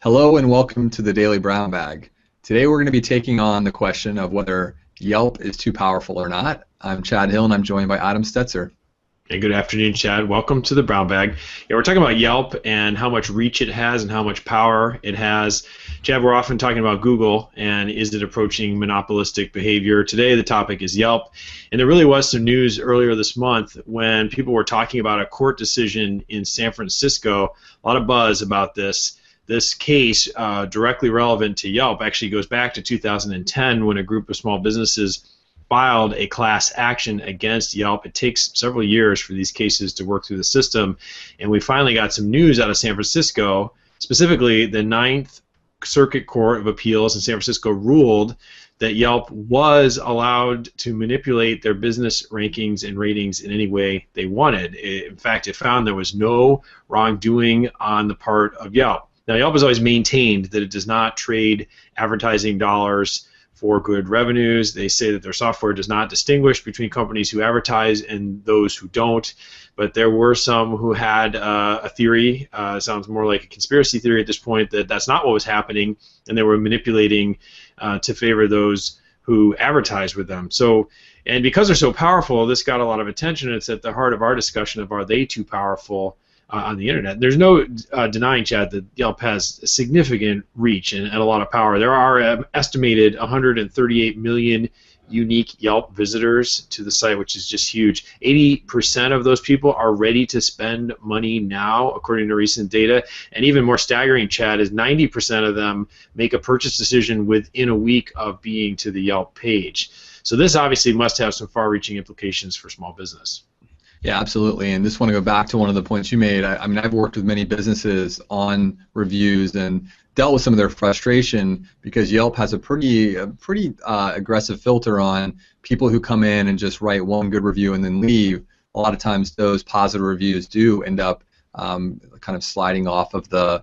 Hello and welcome to the Daily Brown Bag. Today we're going to be taking on the question of whether Yelp is too powerful or not. I'm Chad Hill and I'm joined by Adam Stetzer. Hey, good afternoon, Chad. Welcome to the Brown Bag. Yeah, we're talking about Yelp and how much reach it has and how much power it has. Chad, we're often talking about Google and is it approaching monopolistic behavior. Today the topic is Yelp. And there really was some news earlier this month when people were talking about a court decision in San Francisco. A lot of buzz about this. This case, directly relevant to Yelp, actually goes back to 2010 when a group of small businesses filed a class action against Yelp. It takes several years for these cases to work through the system, and we finally got some news out of San Francisco. Specifically, the Ninth Circuit Court of Appeals in San Francisco ruled that Yelp was allowed to manipulate their business rankings and ratings in any way they wanted. In fact, it found there was no wrongdoing on the part of Yelp. Now, Yelp has always maintained that it does not trade advertising dollars for good revenues. They say that their software does not distinguish between companies who advertise and those who don't. But there were some who had a theory, sounds more like a conspiracy theory at this point, that that's not what was happening, and they were manipulating to favor those who advertise with them. So, and because they're so powerful, this got a lot of attention. It's at the heart of our discussion of, are they too powerful on the internet? There's no denying, Chad, that Yelp has significant reach and a lot of power. There are estimated 138 million unique Yelp visitors to the site, which is just huge. 80% of those people are ready to spend money now, according to recent data. And even more staggering, Chad, is 90% of them make a purchase decision within a week of being to the Yelp page. So this obviously must have some far-reaching implications for small business. Yeah, absolutely. And just want to go back to one of the points you made. I mean, I've worked with many businesses on reviews and dealt with some of their frustration because Yelp has a pretty aggressive filter on people who come in and just write one good review and then leave. A lot of times those positive reviews do end up kind of sliding off of the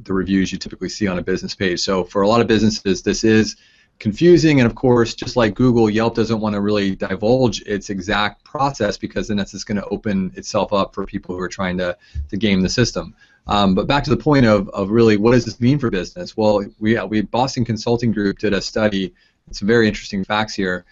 reviews you typically see on a business page. So for a lot of businesses, this is confusing, and of course, just like Google, Yelp doesn't want to really divulge its exact process because then that's just going to open itself up for people who are trying to game the system. But back to the point of really, what does this mean for business? Well, we Boston Consulting Group did a study. Some very interesting facts here.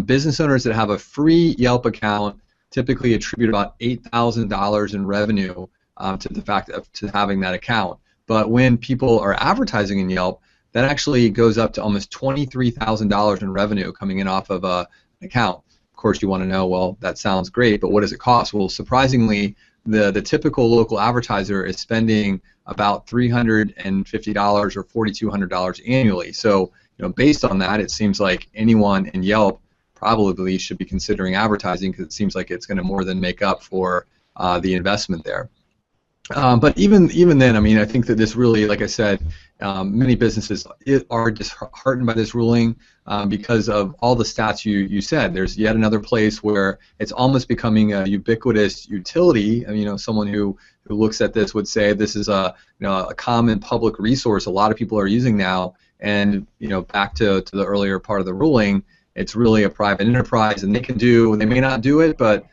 Business owners that have a free Yelp account typically attribute about $8,000 in revenue to the fact of having that account. But when people are advertising in Yelp, that actually goes up to almost $23,000 in revenue coming in off of an account. Of course, you want to know, well, that sounds great, but what does it cost? Well, surprisingly, the typical local advertiser is spending about $350 or $4,200 annually. So, based on that, it seems like anyone in Yelp probably should be considering advertising because it seems like it's going to more than make up for the investment there. But even then, I mean, I think that this really, like I said, many businesses are disheartened by this ruling because of all the stats you said. There's yet another place where it's almost becoming a ubiquitous utility. Someone who looks at this would say this is a common public resource a lot of people are using now. And back to the earlier part of the ruling, it's really a private enterprise, and they may not do it, but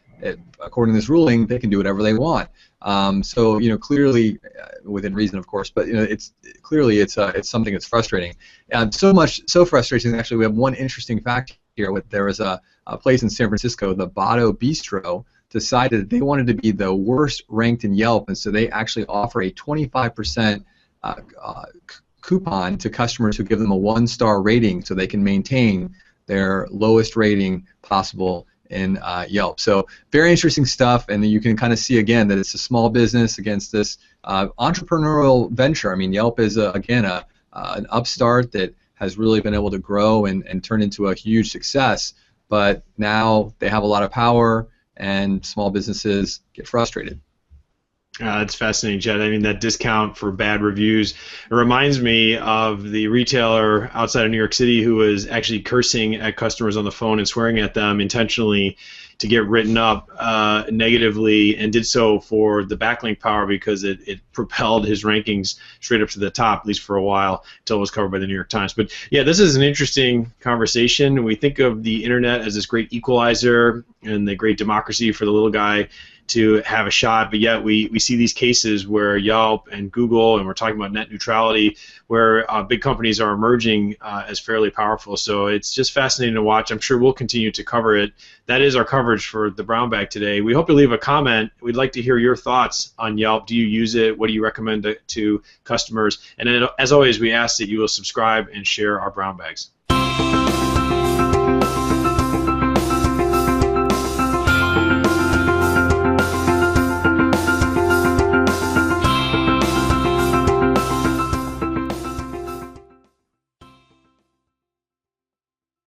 according to this ruling, they can do whatever they want. So clearly, within reason, of course, but it's something that's frustrating. So frustrating. Actually, we have one interesting fact here. There was a place in San Francisco, the Botto Bistro, decided that they wanted to be the worst ranked in Yelp, and so they actually offer a 25% coupon to customers who give them a 1-star rating, so they can maintain their lowest rating possible in Yelp. So very interesting stuff, and you can kind of see again that it's a small business against this entrepreneurial venture. I mean, Yelp is again an upstart that has really been able to grow and turn into a huge success, but now they have a lot of power and small businesses get frustrated. That's fascinating, Jed. I mean, that discount for bad reviews, it reminds me of the retailer outside of New York City who was actually cursing at customers on the phone and swearing at them intentionally to get written up negatively, and did so for the backlink power because it propelled his rankings straight up to the top, at least for a while, until it was covered by the New York Times. But yeah, this is an interesting conversation. We think of the internet as this great equalizer and the great democracy for the little guy to have a shot, but yet we see these cases where Yelp and Google, and we're talking about net neutrality, where big companies are emerging as fairly powerful. So it's just fascinating to watch. I'm sure we'll continue to cover it. That is our coverage for the Brown Bag today. We hope to leave a comment. We'd like to hear your thoughts on Yelp. Do you use it? What do you recommend to customers? And then, as always, we ask that you will subscribe and share our Brown Bags.